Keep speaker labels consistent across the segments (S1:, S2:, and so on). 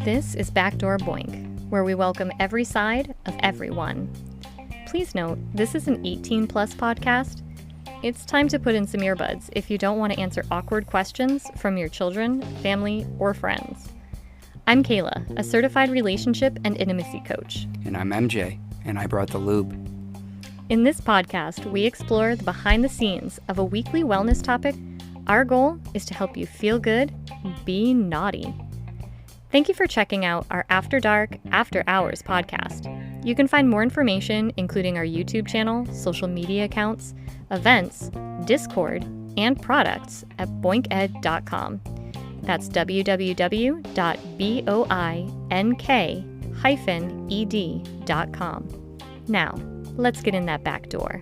S1: This is Backdoor Boink, where we welcome every side of everyone. Please note, this is an 18-plus podcast. It's time to put in some earbuds if you don't want to answer awkward questions from your children, family, or friends. I'm Kayla, a certified relationship and intimacy coach.
S2: And I'm MJ, and I brought the lube.
S1: In this podcast, we explore the behind the scenes of a weekly wellness topic. Our goal is to help you feel good, be naughty. Thank you for checking out our After Dark, After Hours podcast. You can find more information, including our YouTube channel, social media accounts, events, Discord, and products at boinked.com. That's www.boink-ed.com. Now, let's get in that back door.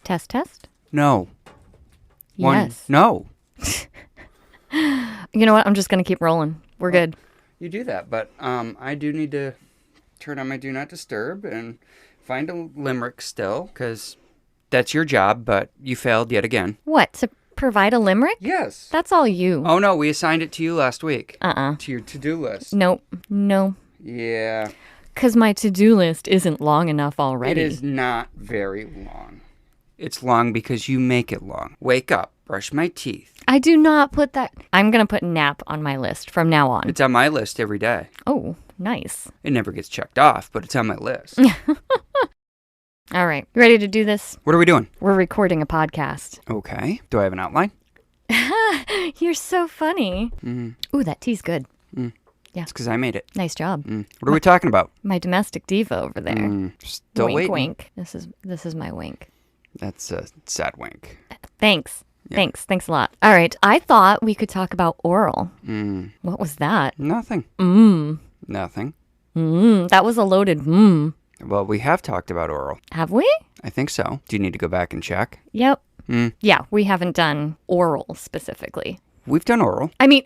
S1: Test, test?
S2: No.
S1: Yes.
S2: No.
S1: You know what? I'm just going to keep rolling. We're good.
S2: You do that, but I do need to turn on my Do Not Disturb and find a limerick still, because that's your job, but you failed yet again.
S1: What, to provide a limerick?
S2: Yes.
S1: That's all you.
S2: Oh, no, we assigned it to you last week. To your to-do list.
S1: Nope. No.
S2: Yeah.
S1: Because my to-do list isn't long enough already.
S2: It is not very long. It's long because you make it long. Wake up, brush my teeth.
S1: I do not put that. I'm going to put nap on my list from now on.
S2: It's on my list every day.
S1: Oh, nice.
S2: It never gets checked off, but it's on my list.
S1: All right. You ready to do this?
S2: What are we doing?
S1: We're recording a podcast.
S2: Okay. Do I have an outline?
S1: You're so funny. Ooh, that tea's good. Yeah.
S2: It's because I made it.
S1: Nice job.
S2: What are we talking about?
S1: My domestic diva over there.
S2: Still
S1: wink,
S2: waiting.
S1: wink. This is my wink.
S2: That's a sad wink.
S1: Thanks.
S2: Yeah.
S1: Thanks a lot. All right. I thought we could talk about oral. What was that?
S2: Nothing. Nothing.
S1: That was a loaded
S2: Well, we have talked about oral.
S1: Have we?
S2: I think so. Do you need to go back and check?
S1: Yep. Yeah, we haven't done oral specifically.
S2: We've done oral.
S1: I mean,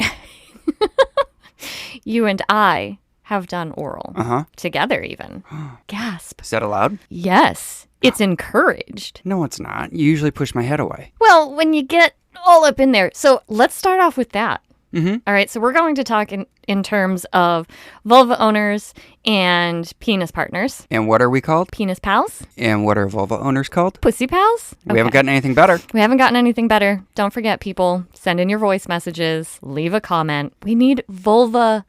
S1: you and I have done oral. Together even. Gasp.
S2: Is that allowed?
S1: Yes. It's encouraged.
S2: No, it's not. You usually push my head away.
S1: Well, when you get all up in there. So let's start off with that. All right. So we're going to talk in terms of vulva owners and penis partners.
S2: And what are we called?
S1: Penis pals.
S2: And what are vulva owners called?
S1: Pussy pals.
S2: We haven't gotten anything better.
S1: We haven't gotten anything better. Don't forget, people. Send in your voice messages. Leave a comment. We need vulva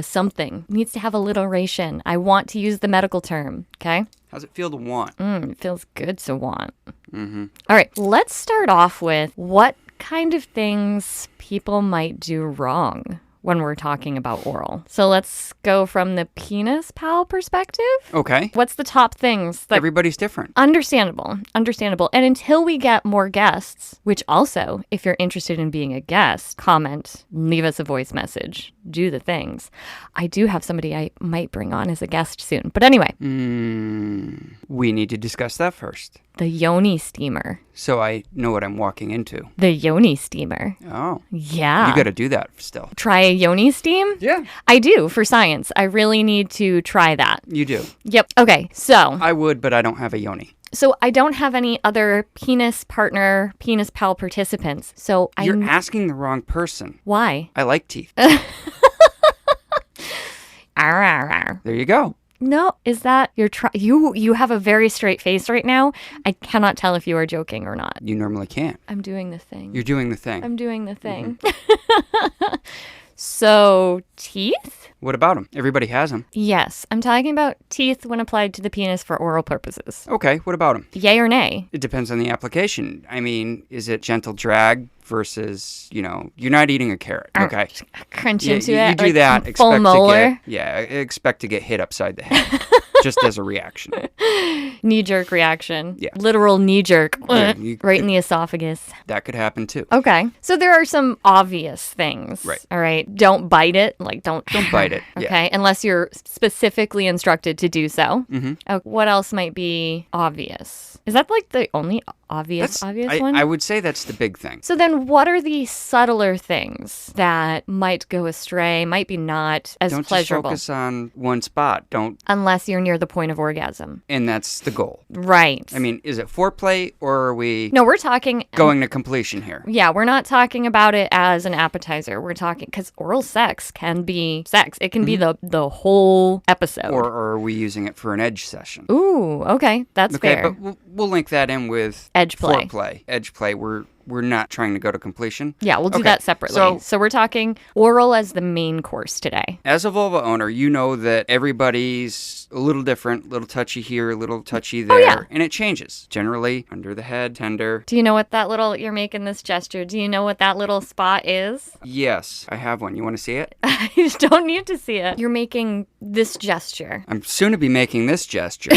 S1: something. It needs to have alliteration. I want to use the medical term. Okay?
S2: How's it feel to want?
S1: It feels good to want. All right. Let's start off with what kind of things people might do wrong when we're talking about oral. So let's go from the penis pal perspective.
S2: Okay.
S1: What's the top things that...
S2: Everybody's different.
S1: Understandable. And until we get more guests, which also, if you're interested in being a guest, comment, leave us a voice message, do the things. I do have somebody I might bring on as a guest soon. But anyway.
S2: We need to discuss that first.
S1: The yoni steamer.
S2: So I know what I'm walking into.
S1: The yoni steamer.
S2: Oh.
S1: Yeah.
S2: You got to do that still.
S1: Try a yoni steam?
S2: Yeah.
S1: I do, for science. I really need to try that.
S2: You do.
S1: Yep. Okay, so.
S2: I would, but I don't have a yoni.
S1: So I don't have any other penis partner, penis pal participants. So
S2: You're asking the wrong person.
S1: Why?
S2: I like teeth.
S1: There
S2: There you go.
S1: No, is that you have a very straight face right now. I cannot tell if you are joking or not.
S2: You normally can't.
S1: I'm doing the thing.
S2: You're doing the thing.
S1: I'm doing the thing. So, teeth?
S2: What about them? Everybody has them.
S1: Yes, I'm talking about teeth when applied to the penis for oral purposes.
S2: Okay, what about them?
S1: Yay or nay?
S2: It depends on the application. I mean, is it gentle drag versus, you're not eating a carrot. Okay.
S1: Crunch
S2: Yeah,
S1: into
S2: you
S1: it.
S2: do
S1: like
S2: that.
S1: full molar.
S2: Expect to get hit upside the head. Just as a reaction.
S1: Knee-jerk reaction.
S2: Yeah.
S1: Literal knee-jerk.
S2: Yeah,
S1: right in the esophagus.
S2: That could happen too.
S1: Okay. So there are some obvious things.
S2: Right.
S1: All right. Don't bite it. Like, don't
S2: bite it.
S1: Okay.
S2: Yeah.
S1: Unless you're specifically instructed to do so. What else might be obvious? Is that like the only obvious one?
S2: I would say that's the big thing.
S1: So then then what are the subtler things that might go astray, might be not as pleasurable?
S2: Don't just focus on one spot. Don't.
S1: Unless you're near the point of orgasm.
S2: And that's the goal.
S1: Right.
S2: I mean, is it foreplay or are we...
S1: No, we're talking...
S2: going to completion here.
S1: Yeah, we're not talking about it as an appetizer. We're talking... Because oral sex can be sex. It can be the whole episode.
S2: Or are we using it for an edge session?
S1: Ooh, okay. That's fair.
S2: But we'll link that in with...
S1: edge play.
S2: Foreplay. Edge play. We're not trying to go to completion.
S1: Yeah, we'll do that separately. So we're talking oral as the main course today.
S2: As a vulva owner, you know that everybody's a little different, a little touchy here, a little touchy there, and it changes. Generally, under the head, tender.
S1: Do you know what that little, you're making this gesture, do you know what that little spot is?
S2: Yes, I have one. You want to see it?
S1: You don't need to see it. You're making this gesture.
S2: I'm soon to be making this gesture.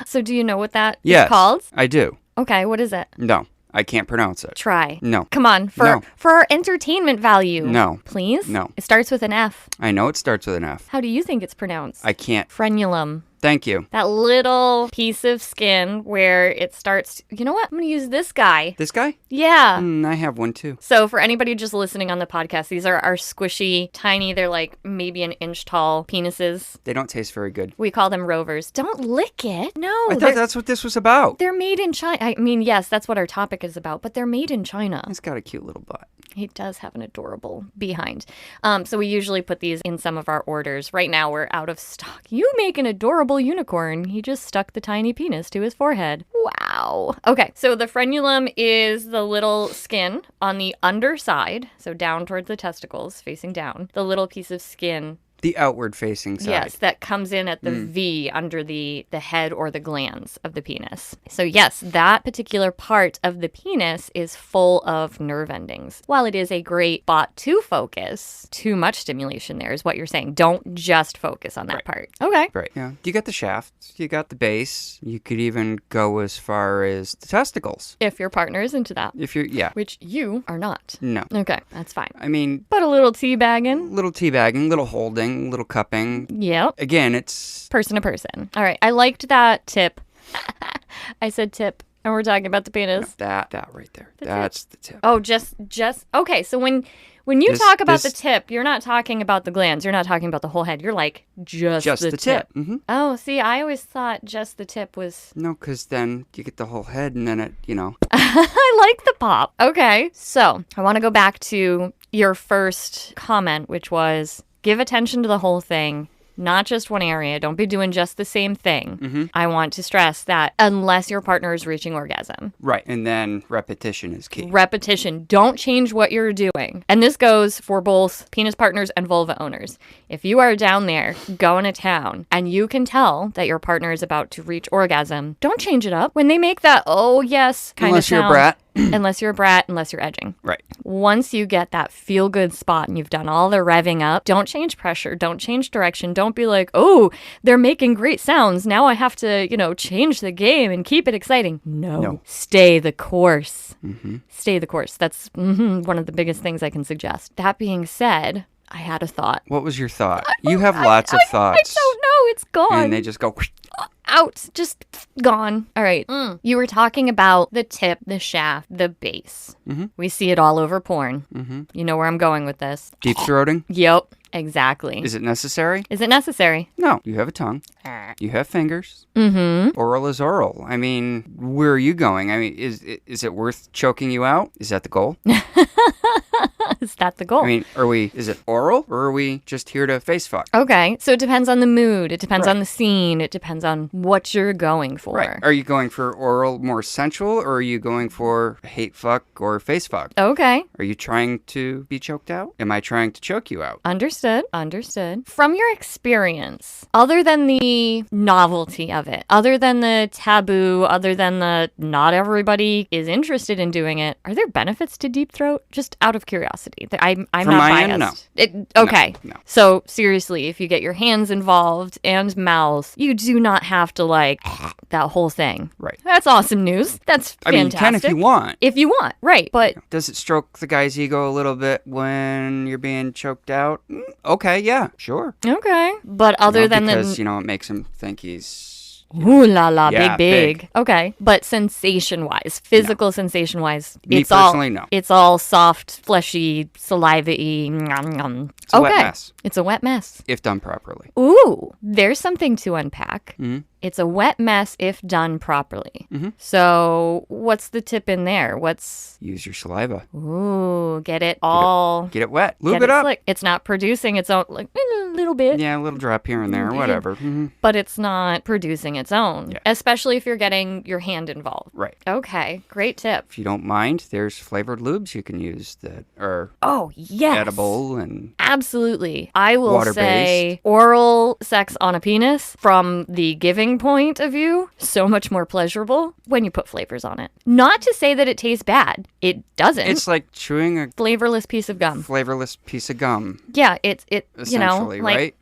S1: So do you know what that is called?
S2: I do.
S1: Okay, what is it?
S2: No. I can't pronounce it.
S1: Try.
S2: No.
S1: Come on, for our entertainment value.
S2: No.
S1: Please?
S2: No.
S1: It starts with an F.
S2: I know it starts with an F.
S1: How do you think it's pronounced?
S2: I can't.
S1: Frenulum.
S2: Thank you.
S1: That little piece of skin where it starts... You know what? I'm going to use this guy.
S2: This guy?
S1: Yeah.
S2: I have one too.
S1: So for anybody just listening on the podcast, these are our squishy, tiny, they're like maybe an inch tall penises.
S2: They don't taste very good.
S1: We call them rovers. Don't lick it. No.
S2: I thought that's what this was about.
S1: They're made in China. I mean, yes, that's what our topic is about, but they're made in China.
S2: He's got a cute little butt.
S1: He does have an adorable behind. So we usually put these in some of our orders. Right now, we're out of stock. You make an adorable unicorn. He just stuck the tiny penis to his forehead. Wow. Okay, so the frenulum is the little skin on the underside, so down towards the testicles, facing down. The little piece of skin.
S2: The outward facing side.
S1: Yes, that comes in at the V under the head or the glands of the penis. So yes, that particular part of the penis is full of nerve endings. While it is a great spot to focus, too much stimulation there is what you're saying. Don't just focus on that part. Okay.
S2: Right. Yeah. You got the shaft, you got the base. You could even go as far as the testicles.
S1: If your partner is into that.
S2: If you're,
S1: Which you are not.
S2: No.
S1: Okay, that's fine.
S2: I mean...
S1: But a little teabagging.
S2: Little holding. Little cupping.
S1: Yep.
S2: Again, it's...
S1: person to person. All right. I liked that tip. I said tip, and we're talking about the penis.
S2: No, that right there. That's the tip.
S1: Oh, just... Okay, so when you talk about the tip, you're not talking about the glands. You're not talking about the whole head. You're like, just the tip.
S2: Mm-hmm.
S1: Oh, see, I always thought just the tip was...
S2: No, because then you get the whole head, and then it,
S1: I like the pop. Okay, so I want to go back to your first comment, which was... give attention to the whole thing, not just one area. Don't be doing just the same thing.
S2: Mm-hmm.
S1: I want to stress that unless your partner is reaching orgasm.
S2: Right. And then repetition is key.
S1: Repetition. Don't change what you're doing. And this goes for both penis partners and vulva owners. If you are down there going to town and you can tell that your partner is about to reach orgasm, don't change it up. When they make that, oh yes, kind of sound.
S2: Unless you're a brat.
S1: Unless you're a brat, unless you're edging.
S2: Right.
S1: Once you get that feel-good spot and you've done all the revving up, don't change pressure, don't change direction, don't be like, oh, they're making great sounds, now I have to, change the game and keep it exciting. No. Stay the course.
S2: Mm-hmm.
S1: Stay the course. That's one of the biggest things I can suggest. That being said, I had a thought.
S2: What was your thought? You have lots of thoughts.
S1: I don't know. It's gone.
S2: And they just go...
S1: out, just gone. All right. You were talking about the tip, the shaft, the base.
S2: Mm-hmm.
S1: We see it all over porn.
S2: Mm-hmm.
S1: You know where I'm going with this.
S2: Deep throating?
S1: Yep, exactly.
S2: Is it necessary?
S1: Is it necessary?
S2: No. You have a tongue. You have fingers.
S1: Mm-hmm.
S2: Oral is oral. I mean, where are you going? I mean, is it worth choking you out? Is that the goal?
S1: Is that the goal?
S2: I mean, is it oral or are we just here to face fuck?
S1: Okay, so it depends on the mood. It depends on the scene. It depends on what you're going for.
S2: Right. Are you going for oral more sensual or are you going for hate fuck or face fuck?
S1: Okay.
S2: Are you trying to be choked out? Am I trying to choke you out?
S1: Understood. From your experience, other than the novelty of it, other than the taboo, other than the not everybody is interested in doing it, are there benefits to deep throat? Just out of curiosity. I'm
S2: From
S1: not
S2: my
S1: biased.
S2: end, no.
S1: Okay.
S2: No.
S1: So seriously, if you get your hands involved and mouth, you do not have to that whole thing.
S2: Right.
S1: That's awesome news. That's fantastic.
S2: I mean, you can if you want.
S1: If you want, right. But
S2: does it stroke the guy's ego a little bit when you're being choked out? Okay, yeah, sure.
S1: Okay. But other than
S2: because, it makes him think he's
S1: Ooh la la,
S2: Yeah,
S1: big. Okay. But sensation-wise, physical sensation-wise,
S2: Me personally, no.
S1: it's all soft, fleshy, saliva-y. Nom, nom.
S2: It's a wet mess.
S1: It's a wet mess.
S2: If done properly.
S1: Ooh, there's something to unpack.
S2: Mm-hmm.
S1: It's a wet mess if done properly.
S2: Mm-hmm.
S1: So what's the tip in there?
S2: Use your saliva.
S1: Ooh, get it all.
S2: Get it wet. Lube
S1: Get
S2: it up.
S1: slick. It's not producing its own, like, a little bit.
S2: Yeah, a little drop here and there, whatever. Mm-hmm.
S1: But it's not producing its own,
S2: Yeah.
S1: especially if you're getting your hand involved.
S2: Right.
S1: Okay, great tip.
S2: If you don't mind, there's flavored lubes you can use that are
S1: Oh, yes.
S2: edible and
S1: Absolutely. I will
S2: Water-based.
S1: say oral sex on a penis, from the giving point of view, so much more pleasurable when you put flavors on it. Not to say that it tastes bad. It doesn't.
S2: it's like chewing a
S1: Flavorless piece of gum.
S2: flavorless piece of gum.
S1: Yeah, it you know,
S2: Essentially,
S1: like,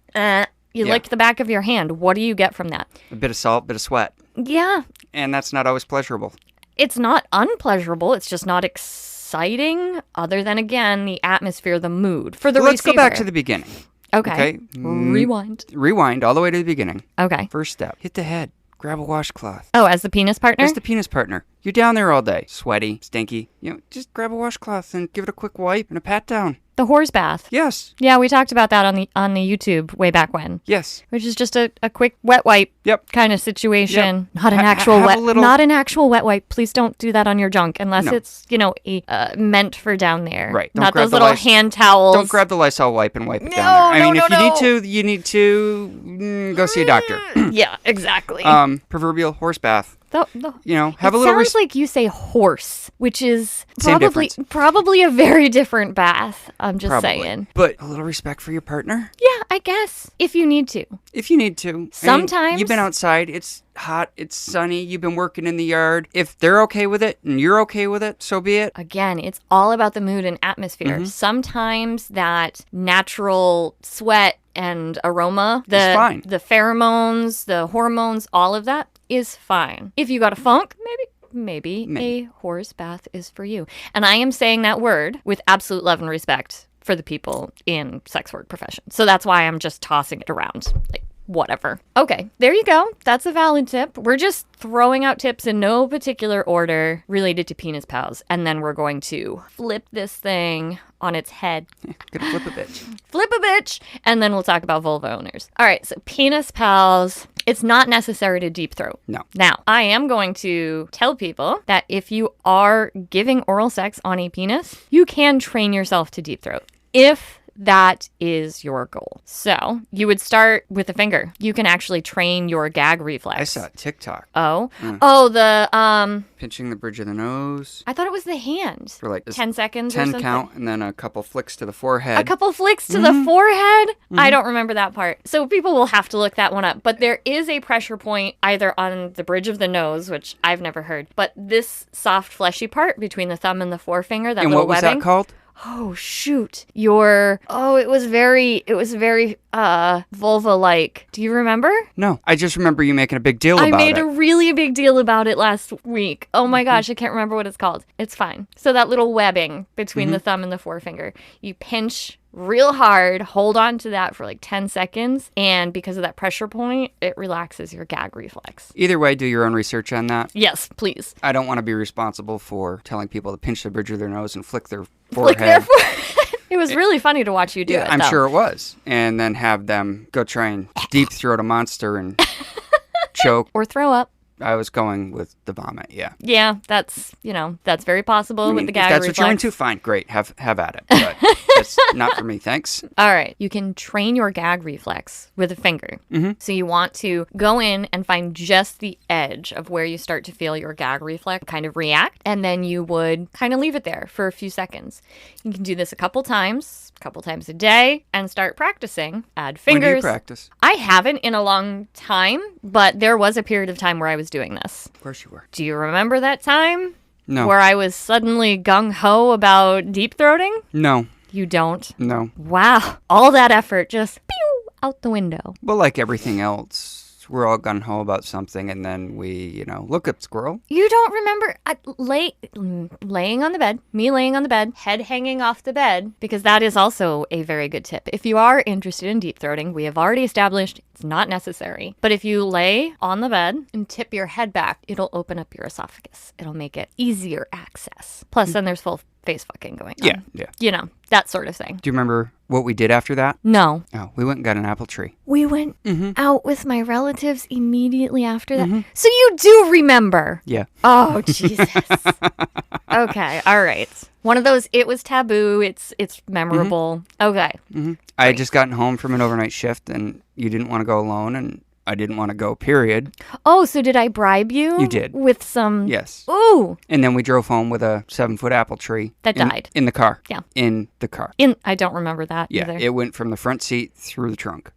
S1: you
S2: Yeah.
S1: lick the back of your hand. What do you get from that?
S2: A bit of salt, bit of sweat.
S1: Yeah,
S2: And that's not always pleasurable.
S1: it's not unpleasurable. It's just not exciting, other than, again, the atmosphere, the mood. For the
S2: So let's go back to
S1: receiver.
S2: the beginning.
S1: Okay.
S2: Okay.
S1: Rewind.
S2: Rewind all the way to the beginning.
S1: Okay.
S2: First step, hit the head. Grab a washcloth.
S1: Oh, as the penis partner?
S2: That's the penis partner. You're down there all day, sweaty, stinky. Just grab a washcloth and give it a quick wipe and a pat down.
S1: The horse bath.
S2: Yes.
S1: Yeah, we talked about that on the YouTube way back when.
S2: Yes.
S1: Which is just a quick wet wipe
S2: Yep.
S1: kind of situation.
S2: Yep.
S1: Not an actual
S2: have a
S1: wet
S2: little-
S1: not an actual wet wipe. Please don't do that on your junk unless
S2: No.
S1: it's, meant for down there.
S2: Right. Don't
S1: Not
S2: grab
S1: those
S2: the
S1: little
S2: Lys-
S1: hand towels.
S2: Don't grab the Lysol wipe and wipe it
S1: No,
S2: down there. I mean,
S1: no,
S2: if you
S1: no.
S2: need to, you need to go see a doctor.
S1: Yeah, exactly.
S2: Proverbial horse bath.
S1: The
S2: Have
S1: it
S2: a little
S1: sounds like you say horse, which is
S2: Same
S1: probably a very different bath. I'm just
S2: Probably.
S1: saying.
S2: But a little respect for your partner,
S1: Yeah, I guess if you need to.
S2: if you need to. I mean,
S1: Sometimes-
S2: you've been outside. It's hot. It's sunny. You've been working in the yard. If they're okay with it and you're okay with it, so be it.
S1: Again, it's all about the mood and atmosphere.
S2: Mm-hmm.
S1: Sometimes that natural sweat and aroma,
S2: It's fine.
S1: the pheromones, the hormones, all of that is fine. If you got a funk, maybe a horse bath is for you. And I am saying that word with absolute love and respect for the people in sex work profession. So that's why I'm just tossing it around. Like, whatever. Okay, there you go. That's a valid tip. We're just throwing out tips in no particular order related to penis pals. And then we're going to flip this thing on its head.
S2: Gonna flip a bitch.
S1: Flip a bitch. And then we'll talk about vulva owners. All right, so penis pals. It's not necessary to deep throat.
S2: No.
S1: Now, I am going to tell people that if you are giving oral sex on a penis, you can train yourself to deep throat. If that is your goal. So you would start with a finger. You can actually train your gag reflex.
S2: I saw TikTok.
S1: Oh, the
S2: Pinching the bridge of the nose
S1: I thought it was the hand.
S2: for like
S1: 10 seconds or
S2: 10
S1: something.
S2: count and then a couple flicks to the forehead.
S1: A couple flicks to the forehead. I don't remember that part. So people will have to look that one up. But there is a pressure point either on the bridge of the nose, which I've never heard, but this soft fleshy part between the thumb and the forefinger, that
S2: and
S1: little
S2: what was
S1: webbing.
S2: that called?
S1: Oh shoot. It was very vulva-like. Do you remember?
S2: No. I just remember you making a big deal
S1: I
S2: about
S1: made
S2: it.
S1: a really big deal about it last week. Oh my gosh, I can't remember what it's called. It's fine. So that little webbing between the thumb and the forefinger, you pinch real hard, hold on to that for like 10 seconds, and because of that pressure point, it relaxes your gag reflex.
S2: Either way, do your own research on that.
S1: Yes, please.
S2: I don't want to be responsible for telling people to pinch the bridge of their nose and flick their
S1: Flick
S2: forehead.
S1: their forehead. It was really funny to watch you do it,
S2: I'm
S1: though.
S2: sure it was. And then have them go try and deep throat a monster and choke.
S1: Or throw up.
S2: I was going with the vomit, yeah.
S1: Yeah, that's very possible
S2: I mean,
S1: with the
S2: if
S1: gag
S2: that's
S1: reflex.
S2: what you're into, fine, great, have at it. But that's not for me, thanks.
S1: All right. You can train your gag reflex with a finger.
S2: Mm-hmm.
S1: So you want to go in and find just the edge of where you start to feel your gag reflex kind of react. And then you would kind of leave it there for a few seconds. You can do this a couple times a day, and start practicing. Add fingers.
S2: When do you practice?
S1: I haven't in a long time, but there was a period of time where I was doing this.
S2: Of course you were.
S1: Do you remember that time?
S2: No.
S1: Where I was suddenly gung-ho about deep throating?
S2: No.
S1: You don't?
S2: No.
S1: Wow. All that effort just pew out the window.
S2: Well, like everything else, first we're all gung-ho about something, and then we, look up squirrel.
S1: You don't remember laying on the bed, me laying on the bed, head hanging off the bed, because that is also a very good tip. If you are interested in deep throating, we have already established it's not necessary. But if you lay on the bed and tip your head back, it'll open up your esophagus. It'll make it easier access. Plus, then there's full face fucking going on.
S2: Yeah.
S1: That sort of thing.
S2: Do you remember what we did after that?
S1: No.
S2: Oh, we went and got an apple tree.
S1: We went out with my relatives immediately after that. So you do remember.
S2: Yeah.
S1: Oh, Jesus. Okay. All right. One of those, it was taboo. It's memorable. Okay.
S2: I had just gotten home from an overnight shift, and you didn't want to go alone, and I didn't want to go, period.
S1: Oh, so did I bribe you?
S2: You did.
S1: With some...
S2: Yes.
S1: Ooh.
S2: And then we drove home with a 7-foot apple tree.
S1: That died.
S2: In the car.
S1: Yeah.
S2: In the car.
S1: I don't remember that either.
S2: Yeah, it went from the front seat through the trunk.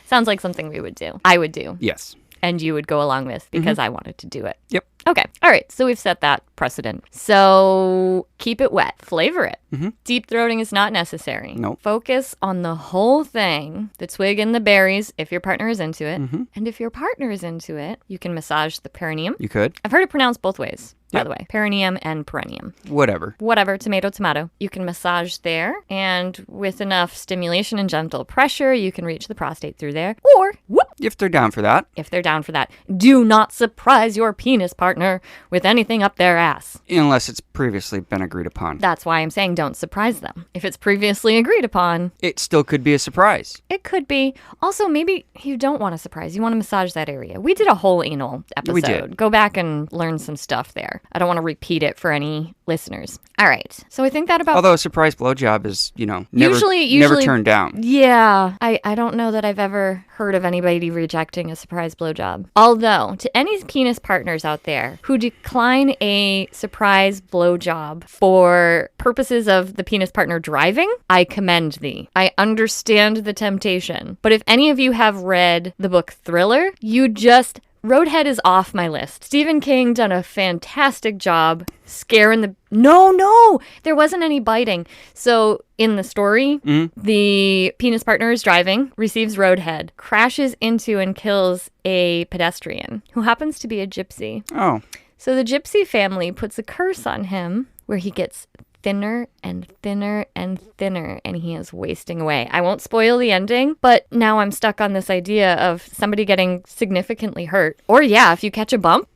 S1: Sounds like something we would do. I would do.
S2: Yes.
S1: And you would go along with because I wanted to do it.
S2: Yep.
S1: Okay. All right. So we've set that precedent. So keep it wet. Flavor it. Deep throating is not necessary.
S2: Nope.
S1: Focus on the whole thing, the twig and the berries, if your partner is into it. And if your partner is into it, you can massage the perineum.
S2: You could.
S1: I've heard it pronounced both ways, by the way. Perineum and perennium.
S2: Whatever.
S1: Tomato, tomato. You can massage there, and with enough stimulation and gentle pressure, you can reach the prostate through there. Or, whoop,
S2: If they're down for that.
S1: if they're down for that. Do not surprise your penis partner with anything up their ass.
S2: Unless it's previously been agreed upon.
S1: That's why I'm saying don't surprise them. If it's previously agreed upon,
S2: It still could be a surprise.
S1: it could be. Also, maybe you don't want to surprise. You want to massage that area. We did a whole anal episode.
S2: We did.
S1: Go back and learn some stuff there. I don't want to repeat it for any listeners. All right. So I think that about...
S2: Although a surprise blowjob is, never
S1: Usually
S2: turned down.
S1: Yeah. I don't know that I've ever heard of anybody rejecting a surprise blowjob. Although, to any penis partners out there who decline a surprise blowjob for purposes of the penis partner driving, I commend thee. I understand the temptation. But if any of you have read the book Thriller, you just... Roadhead is off my list. Stephen King done a fantastic job scaring the... No, there wasn't any biting. So in the story, the penis partner is driving, receives roadhead, crashes into and kills a pedestrian who happens to be a gypsy.
S2: Oh.
S1: So the gypsy family puts a curse on him where he gets thinner and thinner and thinner, and he is wasting away. I won't spoil the ending, but now I'm stuck on this idea of somebody getting significantly hurt. Or yeah, if you catch a bump,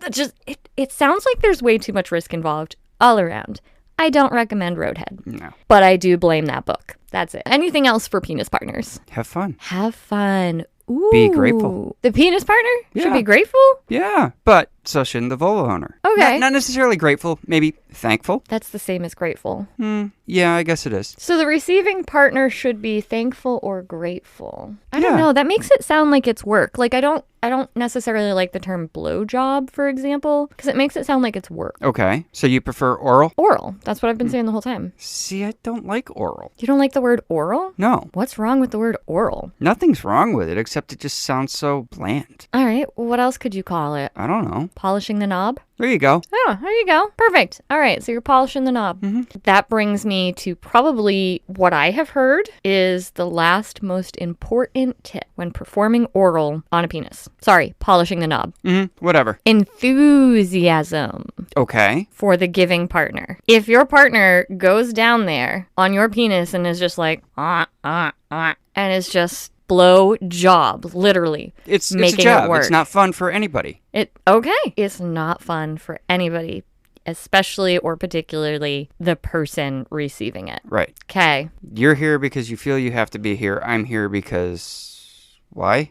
S1: that just, it sounds like there's way too much risk involved all around. I don't recommend Roadhead.
S2: No.
S1: But I do blame that book. That's it. Anything else for penis partners?
S2: Have fun.
S1: Have fun. Ooh.
S2: Be grateful.
S1: The penis partner should
S2: Yeah.
S1: be grateful?
S2: Yeah, but so shouldn't the vulva owner.
S1: Okay.
S2: Not necessarily grateful, maybe thankful.
S1: That's the same as grateful.
S2: Yeah, I guess it is.
S1: So the receiving partner should be thankful or grateful. I don't
S2: Yeah.
S1: know. That makes it sound like it's work. Like I don't necessarily like the term blowjob, for example, because it makes it sound like it's work.
S2: Okay, so you prefer oral?
S1: Oral. That's what I've been saying the whole time.
S2: See, I don't like oral.
S1: You don't like the word oral?
S2: No,
S1: What's wrong with the word oral?
S2: nothing's wrong with it, except it just sounds so bland.
S1: All right. Well, what else could you call it?
S2: I don't know.
S1: Polishing the knob?
S2: There you go.
S1: Oh, there you go. Perfect. All right. So you're polishing the knob. That brings me to probably what I have heard is the last most important tip when performing oral on a penis. Sorry, polishing the knob.
S2: Whatever.
S1: Enthusiasm
S2: Okay.
S1: for the giving partner. If your partner goes down there on your penis and is just like, and is just blow job, literally.
S2: It's a
S1: making
S2: job.
S1: it work.
S2: It's not fun for anybody.
S1: It's not fun for anybody, especially or particularly the person receiving it.
S2: Right.
S1: Okay.
S2: You're here because you feel you have to be here. I'm here because... Why?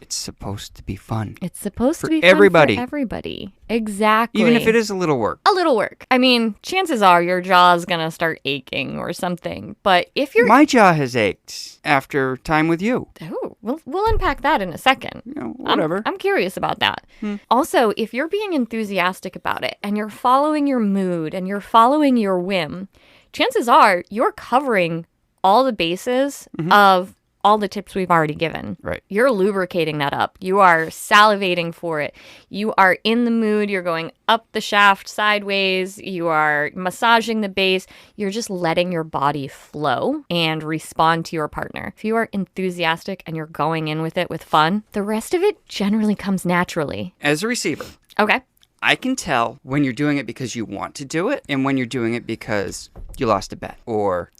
S2: It's supposed to be fun.
S1: It's supposed
S2: For
S1: to be
S2: everybody.
S1: fun for everybody. Exactly.
S2: Even if it is a little work.
S1: a little work. I mean, chances are your jaw's gonna start aching or something. But if you're...
S2: My jaw has ached after time with you.
S1: Oh, we'll unpack that in a second.
S2: Whatever.
S1: I'm curious about that. Also, if you're being enthusiastic about it and you're following your mood and you're following your whim, chances are you're covering all the bases of all the tips we've already given.
S2: Right.
S1: You're lubricating that up. You are salivating for it. You are in the mood. You're going up the shaft sideways. You are massaging the base. You're just letting your body flow and respond to your partner. If you are enthusiastic and you're going in with it with fun, the rest of it generally comes naturally.
S2: As a receiver.
S1: Okay.
S2: I can tell when you're doing it because you want to do it and when you're doing it because you lost a bet or...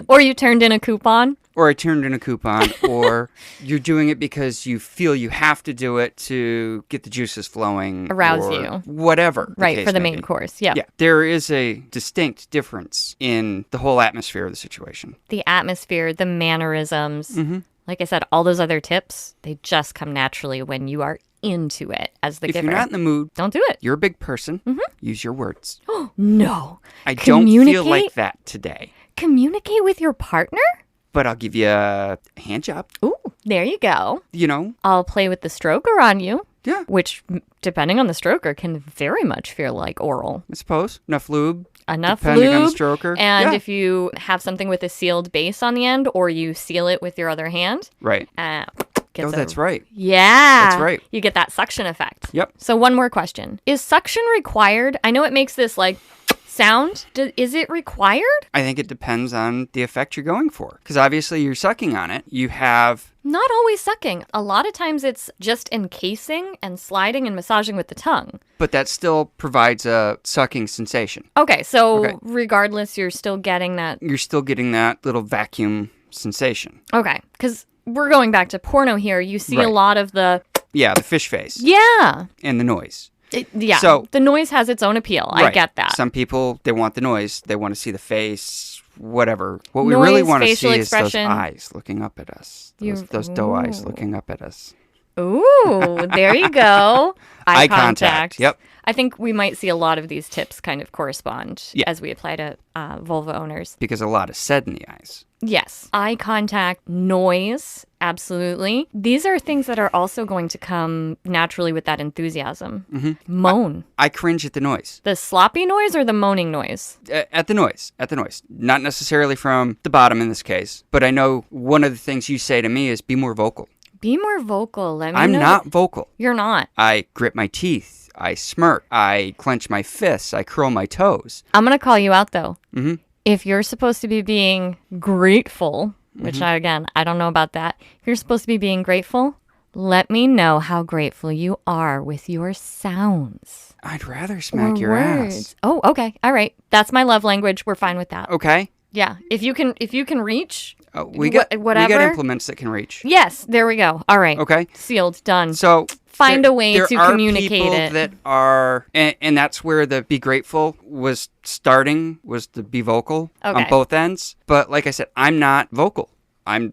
S1: Or you turned in a coupon.
S2: Or I turned in a coupon. Or you're doing it because you feel you have to do it to get the juices flowing.
S1: Arouse
S2: or
S1: you.
S2: Whatever.
S1: Right, for the main course. Yeah.
S2: Yeah. There is a distinct difference in the whole atmosphere of the situation.
S1: The atmosphere, the mannerisms. Mm-hmm. Like I said, all those other tips, they just come naturally when you are into it as the giver.
S2: If you're not in the mood,
S1: don't do it.
S2: You're a big person. Mm-hmm. Use your words.
S1: No.
S2: I don't feel like that today.
S1: Communicate with your partner?
S2: But I'll give you a hand job.
S1: Ooh, there you go.
S2: You know?
S1: I'll play with the stroker on you.
S2: Yeah.
S1: Which, depending on the stroker, can very much feel like oral.
S2: I suppose. Enough lube.
S1: Depending
S2: on the stroker.
S1: And if you have something with a sealed base on the end, or you seal it with your other hand.
S2: Right. That's right.
S1: Yeah.
S2: That's right.
S1: You get that suction effect.
S2: Yep.
S1: So one more question. Is suction required? I know it makes this like sound. Is it required?
S2: I think it depends on the effect you're going for. Because obviously you're sucking on it. You have...
S1: Not always sucking. A lot of times it's just encasing and sliding and massaging with the tongue.
S2: But that still provides a sucking sensation.
S1: Okay, so regardless, you're still getting that...
S2: You're still getting that little vacuum sensation.
S1: Okay, because we're going back to porno here. You see a lot of the...
S2: Yeah, the fish face.
S1: Yeah.
S2: And the noise.
S1: So the noise has its own appeal.
S2: Right.
S1: I get that.
S2: Some people, they want the noise. They want to see the face, whatever. What
S1: noise,
S2: we really want to see
S1: expression.
S2: is those eyes looking up at us. Those doe eyes looking up at us.
S1: Ooh, there you go. Eye contact.
S2: Yep.
S1: I think we might see a lot of these tips kind of correspond as we apply to vulva owners.
S2: Because a lot is said in the eyes.
S1: Yes. Eye contact, noise, absolutely. These are things that are also going to come naturally with that enthusiasm. Mm-hmm. Moan.
S2: I cringe at the noise.
S1: The sloppy noise or the moaning noise?
S2: At the noise. At the noise. Not necessarily from the bottom in this case. But I know one of the things you say to me is be more vocal.
S1: Be more vocal. Let me
S2: I'm
S1: know.
S2: not vocal.
S1: You're not.
S2: I grip my teeth. I smirk. I clench my fists. I curl my toes.
S1: I'm going to call you out, though.
S2: Mm-hmm.
S1: If you're supposed to be being grateful, which I don't know about that. If you're supposed to be being grateful, let me know how grateful you are with your sounds.
S2: I'd rather smack your ass.
S1: Oh, okay. All right. That's my love language. We're fine with that.
S2: Okay.
S1: Yeah. If you can reach.
S2: We got implements that can reach.
S1: Yes. There we go. All right.
S2: Okay.
S1: Sealed. Done.
S2: So
S1: find a way to communicate
S2: it.
S1: There are people
S2: that are, and that's where the be grateful was starting, was the be vocal on both ends. But like I said, I'm not vocal. I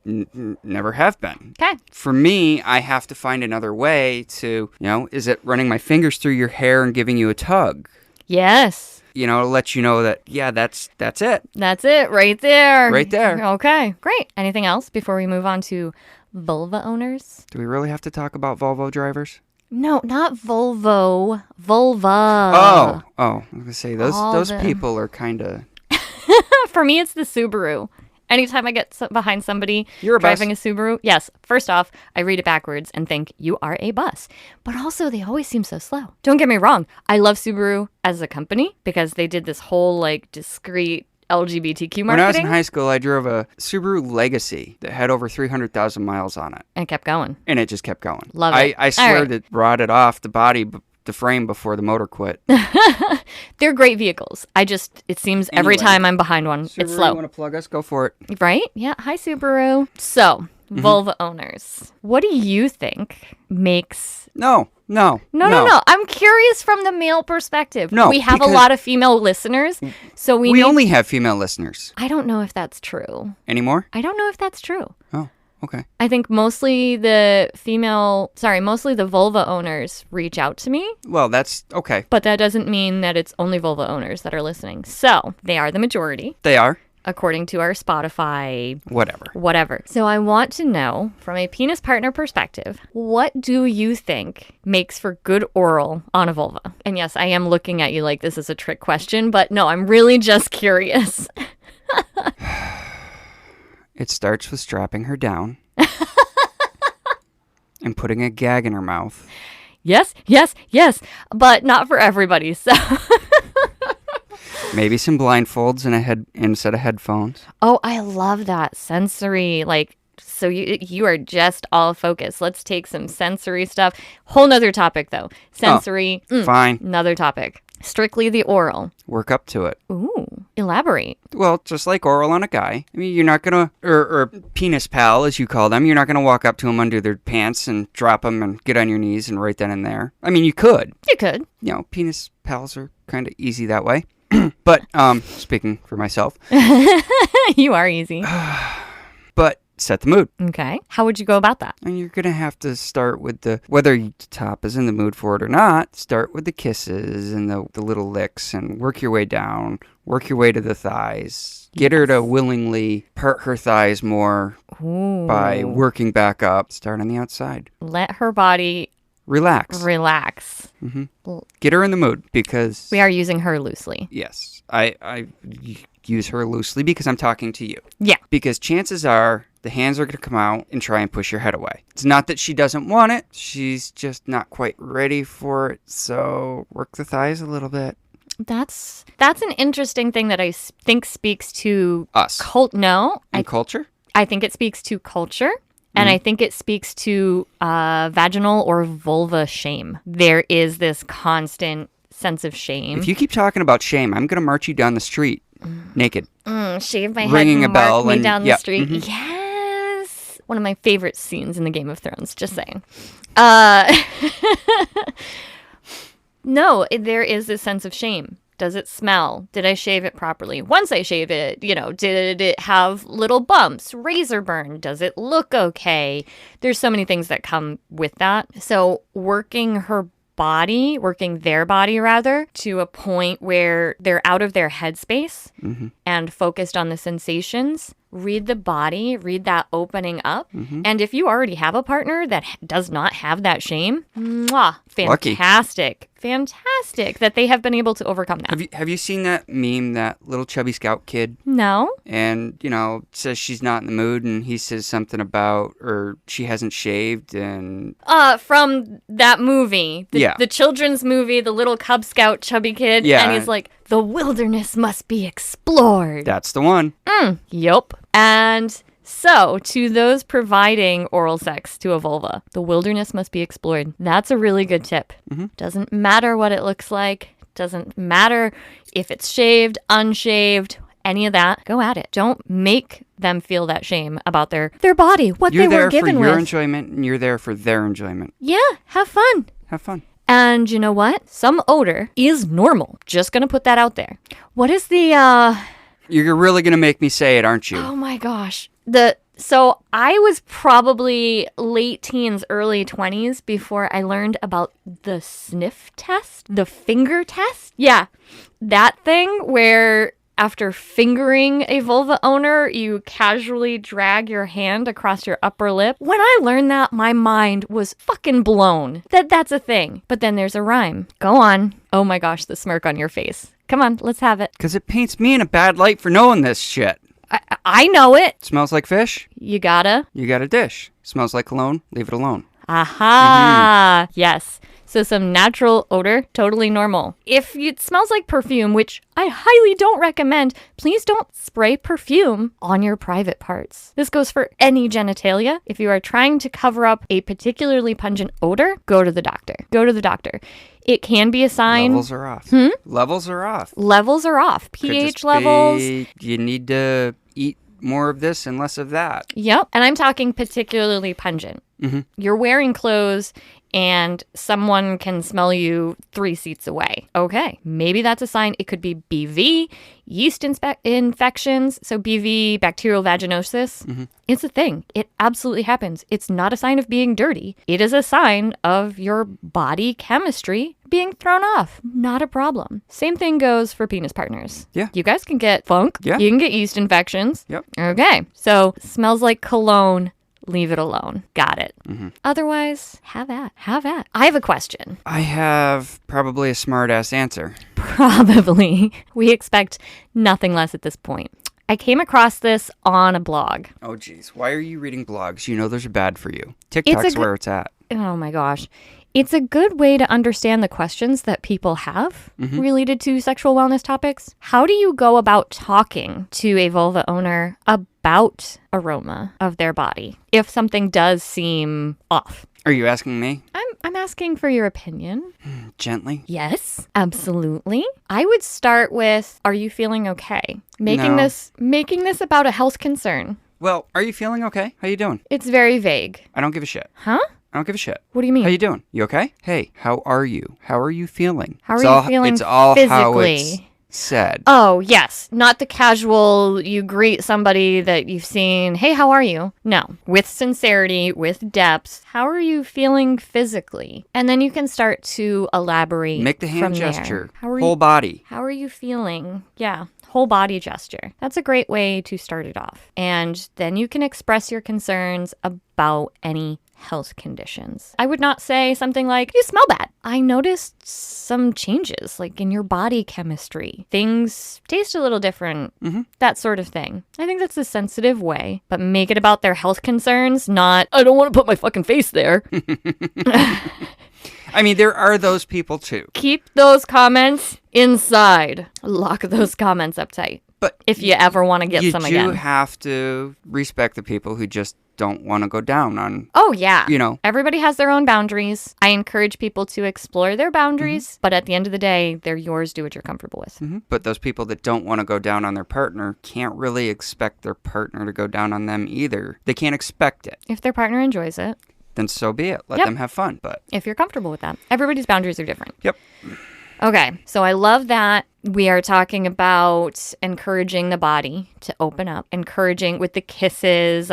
S2: never have been.
S1: Okay.
S2: For me, I have to find another way to, is it running my fingers through your hair and giving you a tug?
S1: Yes.
S2: To let you know that, that's it.
S1: That's it right there.
S2: Right there.
S1: Okay, great. Anything else before we move on to vulva owners?
S2: Do we really have to talk about Volvo drivers?
S1: No, not Volvo. Vulva.
S2: Oh. I was going to say, those people are kind of...
S1: For me, it's the Subaru. Anytime I get behind somebody
S2: driving
S1: a Subaru, yes, first off, I read it backwards and think, you are a bus. But also, they always seem so slow. Don't get me wrong. I love Subaru as a company because they did this whole, discreet LGBTQ marketing.
S2: When I was in high school, I drove a Subaru Legacy that had over 300,000 miles on it.
S1: And kept going.
S2: And it just kept going.
S1: Love it.
S2: I swear that rotted off the frame before the motor quit.
S1: They're great vehicles. It seems every time I'm behind one,
S2: Subaru,
S1: it's slow.
S2: You want to plug us? Go for it.
S1: Right? Yeah. Hi, Subaru. So, vulva owners, what do you think makes...
S2: No.
S1: I'm curious from the male perspective.
S2: No,
S1: we have a lot of female listeners, so we
S2: only have female listeners.
S1: I don't know if that's true.
S2: Anymore?
S1: I don't know if that's true.
S2: Oh. Okay.
S1: I think mostly the vulva owners reach out to me.
S2: Well, that's okay.
S1: But that doesn't mean that it's only vulva owners that are listening. So they are the majority.
S2: They are.
S1: According to our Spotify.
S2: Whatever.
S1: So I want to know, from a penis partner perspective, what do you think makes for good oral on a vulva? And yes, I am looking at you like this is a trick question, but no, I'm really just curious.
S2: It starts with strapping her down and putting a gag in her mouth.
S1: Yes, but not for everybody, so...
S2: Maybe some blindfolds and instead of headphones.
S1: Oh, I love that. Sensory, like, so you are just all focused. Let's take some sensory stuff. Whole nother topic, though. Sensory.
S2: Fine.
S1: Another topic. Strictly the oral.
S2: Work up to it.
S1: Ooh, elaborate.
S2: Well, just like oral on a guy. I mean, you're not going to, or penis pal, as you call them, you're not going to walk up to them under their pants and drop them and get on your knees and right then and there. I mean, you could.
S1: You could.
S2: You know, penis pals are kind of easy that way. But, speaking for myself.
S1: You are easy.
S2: But set the mood.
S1: Okay. How would you go about that?
S2: And you're going to have to start with whether the top is in the mood for it or not, start with the kisses and the little licks and work your way down, work your way to the thighs. Get her to willingly part her thighs more by working back up. Start on the outside.
S1: Let her body...
S2: Relax.
S1: Mm-hmm.
S2: Get her in the mood because...
S1: We are using her loosely.
S2: Yes. I use her loosely because I'm talking to you.
S1: Yeah.
S2: Because chances are the hands are going to come out and try and push your head away. It's not that she doesn't want it. She's just not quite ready for it. So work the thighs a little bit.
S1: That's an interesting thing that I think speaks to...
S2: Us. Culture?
S1: I think it speaks to culture. And I think it speaks to vaginal or vulva shame. There is this constant sense of shame.
S2: If you keep talking about shame, I'm going to march you down the street naked.
S1: Shave my
S2: ringing
S1: head
S2: a
S1: and
S2: bell
S1: march me down the street.
S2: Mm-hmm.
S1: Yes. One of my favorite scenes in the Game of Thrones. Just saying. No, there is this sense of shame. Does it smell? Did I shave it properly? Once I shave it, did it have little bumps, razor burn? Does it look okay? There's so many things that come with that. So working their body rather, to a point where they're out of their headspace and focused on the sensations. Read the body, read that opening up. And if you already have a partner that does not have that shame, fantastic. Lucky. Fantastic that they have been able to overcome that.
S2: Have you seen that meme, that little chubby scout kid?
S1: No.
S2: And, says she's not in the mood and he says something about, or she hasn't shaved and...
S1: From that movie. The children's movie, the little Cub Scout chubby kid.
S2: Yeah.
S1: And he's like, the wilderness must be explored.
S2: That's the one.
S1: Yup. And... So, to those providing oral sex to a vulva, the wilderness must be explored. That's a really good tip. Doesn't matter what it looks like. Doesn't matter if it's shaved, unshaved, any of that. Go at it. Don't make them feel that shame about their body, what they were given with.
S2: You're there for your enjoyment, and you're there for their enjoyment.
S1: Yeah, have fun.
S2: Have fun.
S1: And you know what? Some odor is normal. Just gonna put that out there. What is the...
S2: You're really gonna make me say it, aren't you?
S1: Oh my gosh. So I was probably late teens, early 20s before I learned about the sniff test, the finger test. Yeah, that thing where after fingering a vulva owner, you casually drag your hand across your upper lip. When I learned that, my mind was fucking blown. That's a thing. But then there's a rhyme. Go on. Oh my gosh, the smirk on your face. Come on, let's have it.
S2: Because it paints me in a bad light for knowing this shit.
S1: I know it.
S2: Smells like fish?
S1: You gotta dish.
S2: Smells like cologne? Leave it alone.
S1: Aha! Yes. So some natural odor, totally normal. If it smells like perfume, which I highly don't recommend, please don't spray perfume on your private parts. This goes for any genitalia. If you are trying to cover up a particularly pungent odor, go to the doctor. Go to the doctor. It can be a sign.
S2: Levels are off. Levels are off.
S1: Levels are off. pH levels.
S2: You need to eat more of this and less of that.
S1: Yep. And I'm talking particularly pungent. You're wearing clothes and someone can smell you 3 seats away. Okay, maybe that's a sign. It could be BV, yeast infections. So BV, bacterial vaginosis. It's a thing. It absolutely happens. It's not a sign of being dirty. It is a sign of your body chemistry being thrown off. Not a problem. Same thing goes for penis partners.
S2: Yeah.
S1: You guys can get funk.
S2: Yeah.
S1: You can get yeast infections.
S2: Yep.
S1: Okay, so smells like cologne. Leave it alone. Got it. Otherwise, have at. I have a question.
S2: I have probably a smart-ass answer.
S1: Probably. We expect nothing less at this point. I came across this on a blog.
S2: Oh, geez. Why are you reading blogs? You know those are bad for you. TikTok's where it's at.
S1: Oh, my gosh. It's a good way to understand the questions that people have related to sexual wellness topics. How do you go about talking to a vulva owner about aroma of their body if something does seem off?
S2: Are you asking me?
S1: I'm asking for your opinion.
S2: Gently?
S1: Yes, absolutely. I would start with, are you feeling okay? Making this about a health concern.
S2: Well, are you feeling okay? How you doing?
S1: It's very vague.
S2: I don't give a shit.
S1: Huh?
S2: I don't give a shit.
S1: What do you mean?
S2: How you doing? You okay? Hey, how are you? How are you feeling?
S1: How are you feeling
S2: It's all
S1: physically?
S2: how it's said.
S1: Oh, yes. Not the casual, you greet somebody that you've seen, hey, how are you? No. With sincerity, with depth, how are you feeling physically? And then you can start to elaborate.
S2: Make the hand
S1: from
S2: gesture.
S1: There.
S2: Whole body.
S1: How are you feeling? Yeah. Whole body gesture. That's a great way to start it off. And then you can express your concerns about any health conditions. I would not say something like, you smell bad. I noticed some changes, like in your body chemistry. Things taste a little different, that sort of thing. I think that's a sensitive way, but make it about their health concerns, not, I don't want to put my fucking face there.
S2: I mean, there are those people too.
S1: Keep those comments inside. Lock those comments up tight.
S2: But
S1: if you ever want to get some again.
S2: You have to respect the people who just don't want to go down on.
S1: Oh, yeah.
S2: You know.
S1: Everybody has their own boundaries. I encourage people to explore their boundaries, but at the end of the day, they're yours. Do what you're comfortable with.
S2: But those people that don't want to go down on their partner can't really expect their partner to go down on them either. They can't expect it.
S1: If their partner enjoys it,
S2: then so be it. Let them have fun. But
S1: if you're comfortable with that, everybody's boundaries are different.
S2: Yep.
S1: Okay, so I love that we are talking about encouraging the body to open up, encouraging with the kisses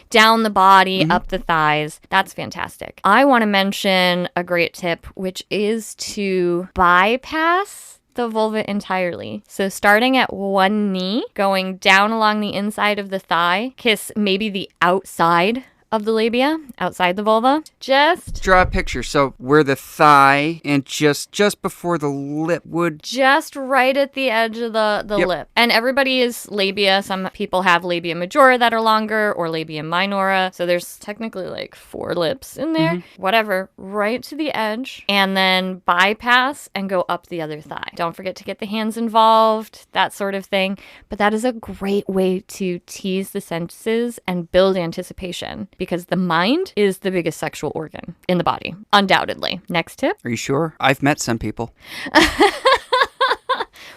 S1: down the body, up the thighs. That's fantastic. I want to mention a great tip, which is to bypass the vulva entirely. So starting at one knee, going down along the inside of the thigh, kiss maybe the outside of the labia, outside the vulva. Just
S2: draw a picture. So where the thigh and just before the lip would.
S1: Just right at the edge of the lip. And everybody is labia. Some people have labia majora that are longer or labia minora. So there's technically like 4 lips in there. Whatever. Right to the edge. And then bypass and go up the other thigh. Don't forget to get the hands involved, that sort of thing. But that is a great way to tease the senses and build anticipation. Because the mind is the biggest sexual organ in the body, undoubtedly. Next tip.
S2: Are you sure? I've met some people.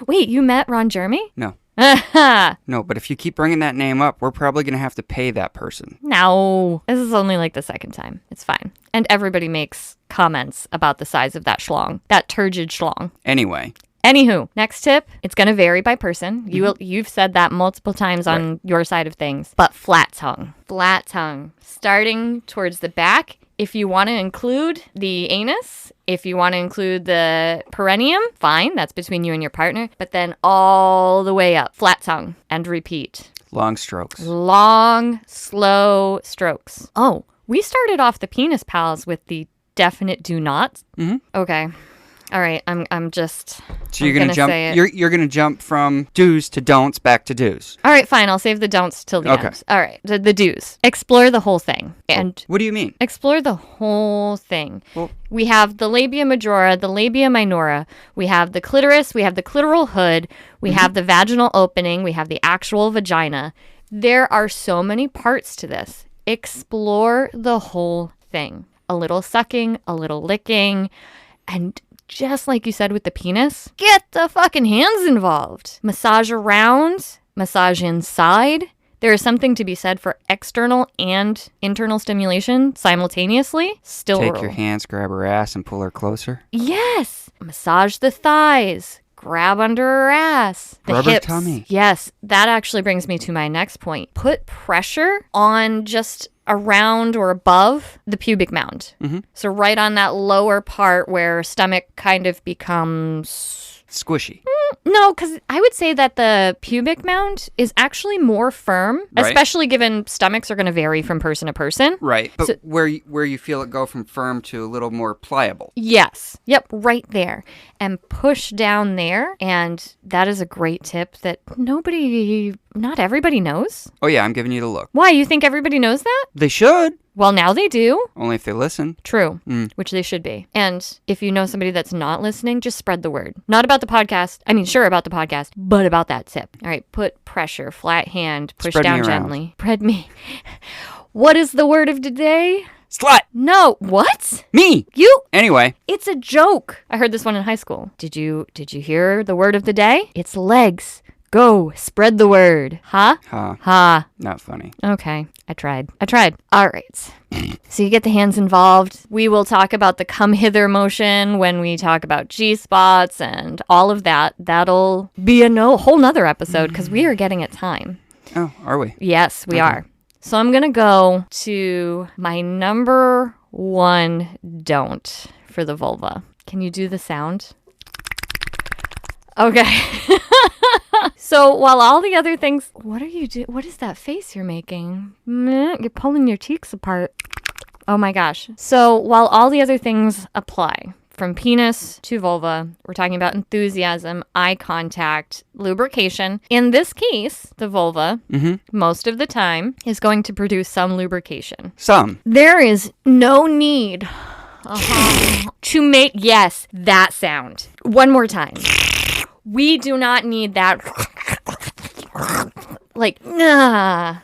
S1: Wait, you met Ron Jeremy?
S2: No. No, but if you keep bringing that name up, we're probably going to have to pay that person.
S1: No. This is only like the second time. It's fine. And everybody makes comments about the size of that schlong, that turgid schlong. Anywho, next tip, it's going to vary by person. You've said that multiple times on your side of things. But flat tongue. Flat tongue. Starting towards the back. If you want to include the anus, if you want to include the perineum, fine. That's between you and your partner. But then all the way up. Flat tongue. And repeat.
S2: Long strokes.
S1: Long, slow strokes. Oh, we started off the penis pals with the definite do not. Okay. All right, I'm just.
S2: So you're gonna jump. You're gonna jump from do's to don'ts back to do's.
S1: All right, fine. I'll save the don'ts till the end. All right, the do's. Explore the whole thing. And
S2: what do you mean?
S1: Explore the whole thing.
S2: Well,
S1: we have the labia majora, the labia minora. We have the clitoris. We have the clitoral hood. We have the vaginal opening. We have the actual vagina. There are so many parts to this. Explore the whole thing. A little sucking, a little licking, and just like you said with the penis, get the fucking hands involved. Massage around, massage inside. There is something to be said for external and internal stimulation simultaneously.
S2: Take your hands, grab her ass, and pull her closer.
S1: Yes. Massage the thighs. Grab under her ass. The
S2: Rub
S1: hips.
S2: her tummy.
S1: Yes. That actually brings me to my next point. Put pressure on just around or above the pubic mound. So right on that lower part where stomach kind of becomes
S2: squishy.
S1: No, because I would say that the pubic mound is actually more firm,
S2: right.
S1: Especially given stomachs are going to vary from person to person.
S2: Right, but so, where you feel it go from firm to a little more pliable.
S1: Yes. Yep, right there. And push down there, and that is a great tip that not everybody knows.
S2: Oh yeah, I'm giving you the look.
S1: Why? You think everybody knows that?
S2: They should.
S1: Well, now they do.
S2: Only if they listen.
S1: True, which they should be. And if you know somebody that's not listening, just spread the word. Not about the podcast. I mean, sure, about the podcast, but about that tip. All right, put pressure, flat hand, push
S2: spread
S1: down gently. Spread me. What is the word of the day?
S2: Slut.
S1: No. What?
S2: Me.
S1: You.
S2: Anyway.
S1: It's a joke. I heard this one in high school. Did you hear the word of the day? It's legs. Go, spread the word. Huh? Ha.
S2: Not funny.
S1: Okay, I tried. All right. So you get the hands involved. We will talk about the come hither motion when we talk about G-spots and all of that. That'll be a whole nother episode because we are getting at time.
S2: Oh, are we?
S1: Yes, we are. So I'm going to go to my number one don't for the vulva. Can you do the sound? Okay. So while all the other things, what are you doing? What is that face you're making? You're pulling your cheeks apart. Oh my gosh. So while all the other things apply, from penis to vulva, we're talking about enthusiasm, eye contact, lubrication. In this case, the vulva, most of the time, is going to produce some lubrication.
S2: Some.
S1: There is no need to make, yes, that sound. One more time. We do not need that. Like, nah.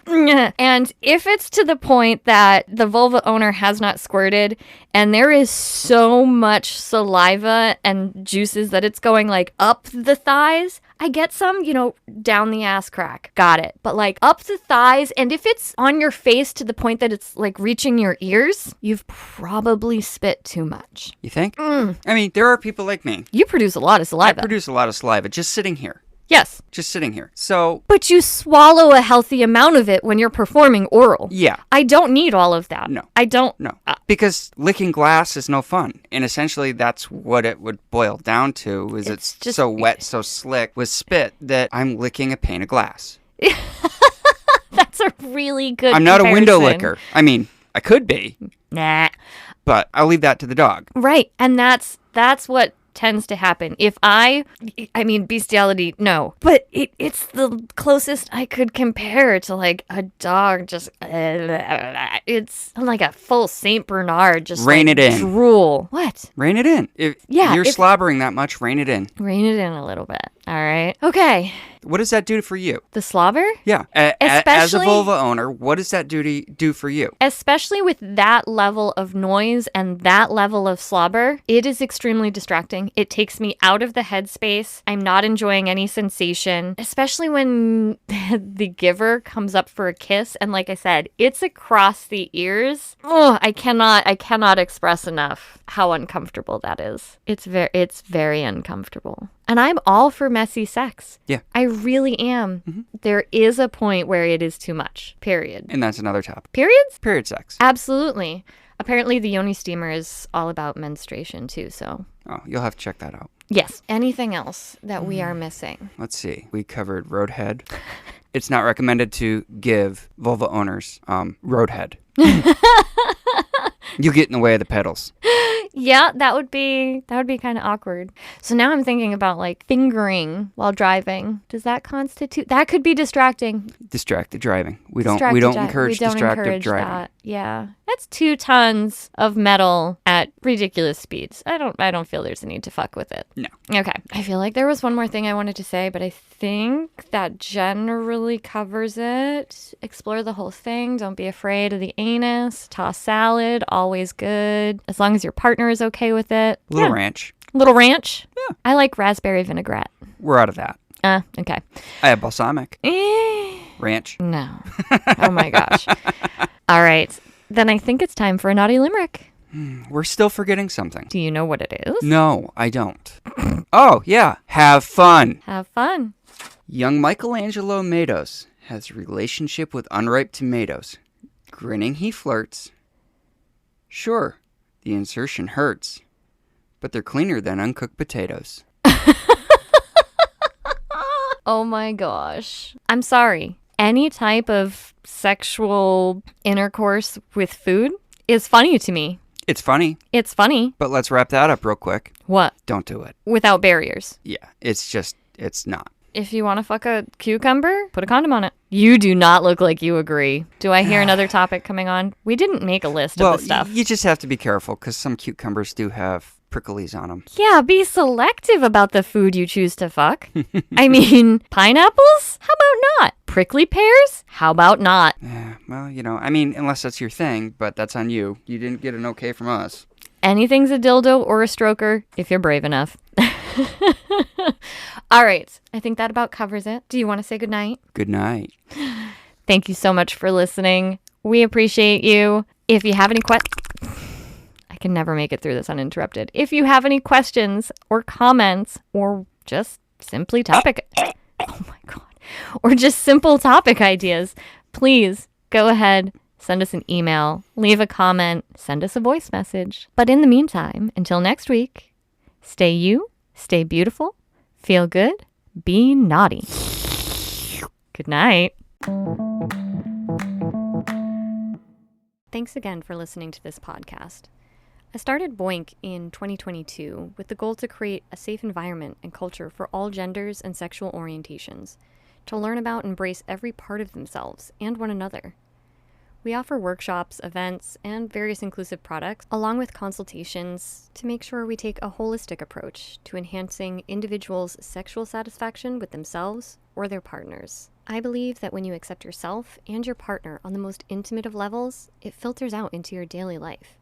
S1: And if it's to the point that the vulva owner has not squirted and there is so much saliva and juices that it's going like up the thighs, I get some, down the ass crack. Got it. But like up the thighs, and if it's on your face to the point that it's like reaching your ears, you've probably spit too much.
S2: You think? I mean, there are people like me.
S1: You produce a lot of saliva.
S2: I produce a lot of saliva just sitting here.
S1: Yes.
S2: Just sitting here. So.
S1: But you swallow a healthy amount of it when you're performing oral.
S2: Yeah.
S1: I don't need all of that.
S2: No.
S1: I don't.
S2: No. Because licking glass is no fun. And essentially that's what it would boil down to, is it's just so wet, so slick with spit that I'm licking a pane of glass.
S1: That's a really good
S2: I'm not a window licker. I mean, I could be.
S1: Nah.
S2: But I'll leave that to the dog.
S1: Right. And that's what tends to happen. If I mean, bestiality, no. But it's the closest I could compare to like a dog just, it's like a full St. Bernard just
S2: rein
S1: like
S2: it in.
S1: Drool. What?
S2: Rein it in. If you're slobbering that much, rein it in.
S1: Rein it in a little bit. All right. Okay.
S2: What does that do for you?
S1: The slobber?
S2: Yeah. As a vulva owner, what does that do for you?
S1: Especially with that level of noise and that level of slobber, it is extremely distracting. It takes me out of the headspace. I'm not enjoying any sensation, especially when the giver comes up for a kiss. And like I said, it's across the ears. Oh, I cannot express enough how uncomfortable that is. It's very uncomfortable. And I'm all for messy sex.
S2: Yeah.
S1: I really am. Mm-hmm. There is a point where it is too much. Period.
S2: And that's another topic.
S1: Periods?
S2: Period sex.
S1: Absolutely. Apparently the yoni steamer is all about menstruation too, so.
S2: Oh, you'll have to check that out.
S1: Yes. Anything else that we are missing?
S2: Let's see. We covered roadhead. It's not recommended to give vulva owners roadhead. You get in the way of the pedals.
S1: Yeah, that would be kind of awkward. So now I'm thinking about like fingering while driving. Does that constitute? That could be distracting.
S2: Distracted driving. We don't encourage distracted driving.
S1: That. Yeah. That's 2 tons of metal at ridiculous speeds. I don't feel there's a need to fuck with it.
S2: No.
S1: Okay. I feel like there was one more thing I wanted to say, but I think that generally covers it. Explore the whole thing. Don't be afraid of the anus. Toss salad. Always good. As long as your partner is okay with it.
S2: Little ranch.
S1: Little ranch?
S2: Yeah.
S1: I like raspberry vinaigrette.
S2: We're out of that.
S1: Okay.
S2: I have balsamic. Ranch.
S1: No. Oh my gosh. All right. Then I think it's time for a naughty limerick.
S2: We're still forgetting something.
S1: Do you know what it is?
S2: No, I don't. Oh, yeah. Have fun.
S1: Have fun.
S2: Young Michelangelo Matos has a relationship with unripe tomatoes. Grinning, he flirts. Sure, the insertion hurts, but they're cleaner than uncooked potatoes.
S1: Oh my gosh. I'm sorry. Any type of sexual intercourse with food is funny to me.
S2: It's funny.
S1: It's funny.
S2: But let's wrap that up real quick.
S1: What?
S2: Don't do it.
S1: Without barriers.
S2: Yeah, it's not.
S1: If you want to fuck a cucumber, put a condom on it. You do not look like you agree. Do I hear another topic coming on? We didn't make a list of the stuff.
S2: You just have to be careful because some cucumbers do have pricklies on them.
S1: Yeah, be selective about the food you choose to fuck. I mean, pineapples? How about not? Prickly pears? How about not?
S2: Yeah, well, unless that's your thing, but that's on you. You didn't get an okay from us.
S1: Anything's a dildo or a stroker if you're brave enough. All right. I think that about covers it. Do you want to say goodnight?
S2: Good night.
S1: Thank you so much for listening. We appreciate you. If you have any I can never make it through this uninterrupted. If you have any questions or comments or just simply topic... Oh my God. Or just simple topic ideas, please go ahead, send us an email, leave a comment, send us a voice message. But in the meantime, until next week, stay you, stay beautiful, feel good, be naughty. Good night. Thanks again for listening to this podcast. I started Boink in 2022 with the goal to create a safe environment and culture for all genders and sexual orientations, to learn about and embrace every part of themselves and one another. We offer workshops, events, and various inclusive products, along with consultations to make sure we take a holistic approach to enhancing individuals' sexual satisfaction with themselves or their partners. I believe that when you accept yourself and your partner on the most intimate of levels, it filters out into your daily life.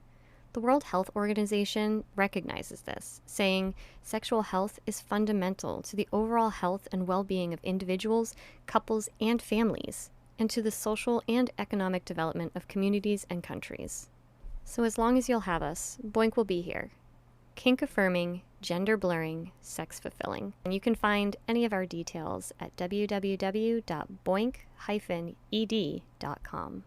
S1: The World Health Organization recognizes this, saying sexual health is fundamental to the overall health and well-being of individuals, couples, and families, and to the social and economic development of communities and countries. So as long as you'll have us, Boink will be here. Kink-affirming, gender-blurring, sex-fulfilling. And you can find any of our details at www.boink-ed.com.